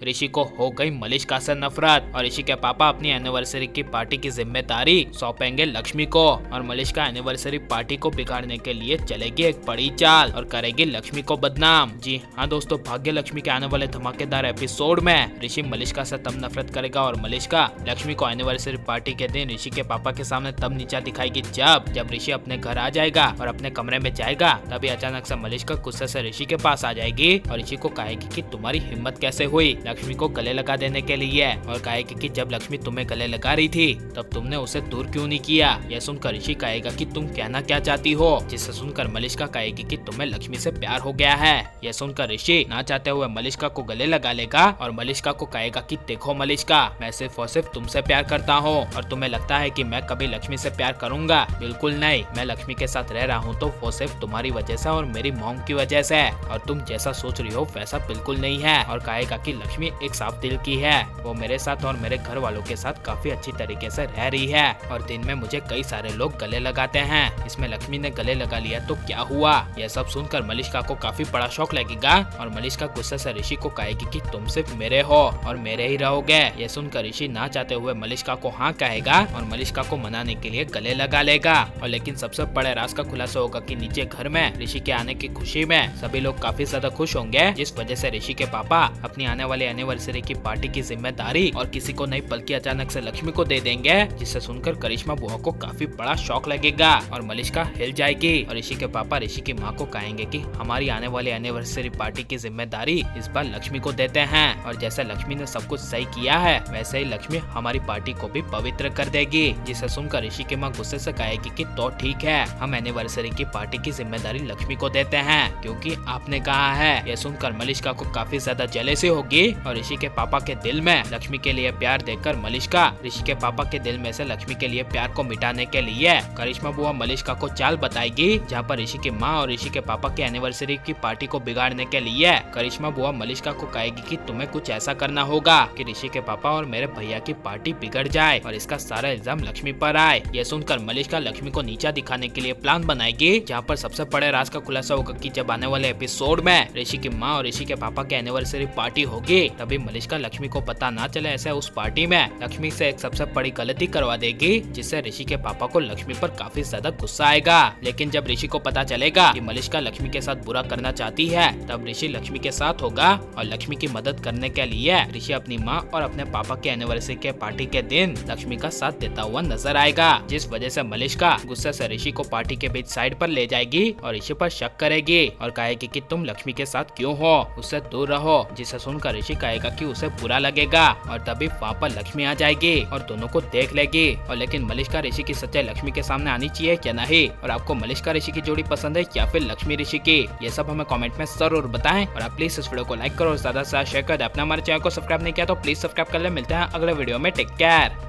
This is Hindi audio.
ऋषि को हो गई मलिष्का से नफरत और ऋषि के पापा अपनी एनिवर्सरी की पार्टी की जिम्मेदारी सौंपेंगे लक्ष्मी को और मलिष्का एनिवर्सरी पार्टी को बिगाड़ने के लिए चलेगी एक बड़ी चाल और करेगी लक्ष्मी को बदनाम। जी हाँ दोस्तों, भाग्य लक्ष्मी के आने वाले धमाकेदार एपिसोड में ऋषि मलिष्का से तब नफरत करेगा और मलिष्का लक्ष्मी को एनिवर्सरी पार्टी के दिन ऋषि के पापा के सामने तब नीचा दिखाएगी जब ऋषि अपने घर आ जाएगा और अपने कमरे में जाएगा। तभी अचानक से मलिष्का गुस्से से ऋषि के पास आ जाएगी और ऋषि को कहेगी कि तुम्हारी हिम्मत कैसे हुई लक्ष्मी को गले लगा देने के लिए और कहेगी कि जब लक्ष्मी तुम्हें गले लगा रही थी तब तुमने उसे दूर क्यों नहीं किया। यह सुनकर ऋषि कहेगा कि तुम कहना क्या चाहती हो, जिसे सुनकर मलिष्का कहेगी कि तुम्हें लक्ष्मी से प्यार हो गया है। यह सुनकर ऋषि ना चाहते हुए मलिष्का को गले लगा लेगा और मलिष्का को कहेगा कि देखो मलिष्का, मैं सिर्फ और सिर्फ तुमसे प्यार करता हूँ और तुम्हें लगता है कि मैं कभी लक्ष्मी से प्यार करूंगा, बिल्कुल नहीं। मैं लक्ष्मी के साथ रह रहा हूँ तो वो सिर्फ तुम्हारी वजह से और मेरी मॉम की वजह से और तुम जैसा सोच रही हो वैसा बिल्कुल नहीं है। और कहेगा कि लक्ष्मी एक साफ दिल की है, वो मेरे साथ और मेरे घर वालों के साथ काफी अच्छी तरीके से रह रही है और दिन में मुझे कई सारे लोग गले लगाते हैं, इसमें लक्ष्मी ने गले लगा लिया तो क्या हुआ। यह सब सुनकर मलिष्का को काफी बड़ा शौक लगेगा और मलिष्का गुस्से से ऋषि को कहेगी कि तुम सिर्फ मेरे हो और मेरे ही रहोगे। यह सुनकर ऋषि ना चाहते हुए मलिष्का को हाँ कहेगा और मलिष्का को मनाने के लिए गले लगा लेगा। और लेकिन सबसे बड़े राज का खुलासा होगा कि नीचे घर में ऋषि के आने की खुशी में सभी लोग काफी ज्यादा खुश होंगे, जिस वजह से ऋषि के पापा अपनी आने वाली एनिवर्सरी की पार्टी की जिम्मेदारी और किसी को नहीं बल्कि अचानक से लक्ष्मी को दे देंगे, जिसे सुनकर करिश्मा बुआ को काफी बड़ा शौक लगेगा और मलिष्का हिल जाएगी। और ऋषि के पापा ऋषि की माँ को कहेंगे कि हमारी आने वाली एनिवर्सरी पार्टी की जिम्मेदारी इस बार लक्ष्मी को देते हैं और जैसे लक्ष्मी ने सब कुछ सही किया है वैसे ही लक्ष्मी हमारी पार्टी को भी पवित्र कर देगी। जिसे सुनकर ऋषि की माँ गुस्से से कहेगी कि तो ठीक है, हम एनिवर्सरी की पार्टी की जिम्मेदारी लक्ष्मी को देते हैं क्योंकि आपने कहा है। यह सुनकर मलिष्का को काफी ज्यादा जेलसी होगी और ऋषि के पापा के दिल में लक्ष्मी के लिए प्यार देखकर मलिष्का ऋषि के पापा के दिल में से लक्ष्मी के लिए प्यार को मिटाने के लिए करिश्मा बुआ मलिष्का को चाल बताएगी, जहाँ पर ऋषि की माँ और ऋषि के पापा की एनिवर्सरी की पार्टी को बिगाड़ने के लिए करिश्मा बुआ मलिष्का को कहेगी कि तुम्हें कुछ ऐसा करना होगा कि ऋषि के पापा और मेरे भैया की पार्टी बिगड़ जाए और इसका सारा इल्जाम लक्ष्मी पर आए। यह सुनकर मलिष्का लक्ष्मी को नीचा दिखाने के लिए प्लान बनाएगी, जहाँ पर सबसे बड़े राज का खुलासा होगा कि जब आने वाले एपिसोड में ऋषि की माँ और ऋषि के पापा की एनिवर्सरी पार्टी होगी तभी मलिष्का लक्ष्मी को पता ना चले ऐसे उस पार्टी में लक्ष्मी से एक सबसे बड़ी गलती करवा देगी, जिससे ऋषि के पापा को लक्ष्मी पर काफी ज्यादा गुस्सा आएगा। लेकिन जब ऋषि को पता चलेगा कि मलिष्का लक्ष्मी के साथ बुरा करना चाहती है तब ऋषि लक्ष्मी के साथ होगा और लक्ष्मी की मदद करने के लिए ऋषि अपनी माँ और अपने पापा के एनिवर्सरी के पार्टी के दिन लक्ष्मी का साथ देता हुआ नजर आएगा, जिस वजह से मलिष्का गुस्से से ऋषि को पार्टी के बीच साइड पर ले जाएगी और ऋषि पर शक करेगी और कहेगी कि तुम लक्ष्मी के साथ क्यों हो, उससे दूर रहो। जिसे सुनकर ऋषि कहेगा कि उसे बुरा लगेगा और तभी वहाँ पर लक्ष्मी आ जाएगी और दोनों को देख लेगी। और लेकिन मलिष्का ऋषि की सच्चाई लक्ष्मी के सामने आनी चाहिए या नहीं, और आपको मलिष्का ऋषि की जोड़ी पसंद है या फिर लक्ष्मी ऋषि की, ये सब हमें कमेंट में जरूर बताएं। और आप प्लीज इस वीडियो को लाइक करो और ज्यादा से ज्यादा शेयर कर दे। अपना हमारे चैनल को सब्सक्राइब नहीं किया तो प्लीज सब्सक्राइब कर ले। मिलते हैं अगले वीडियो में, टेक केयर।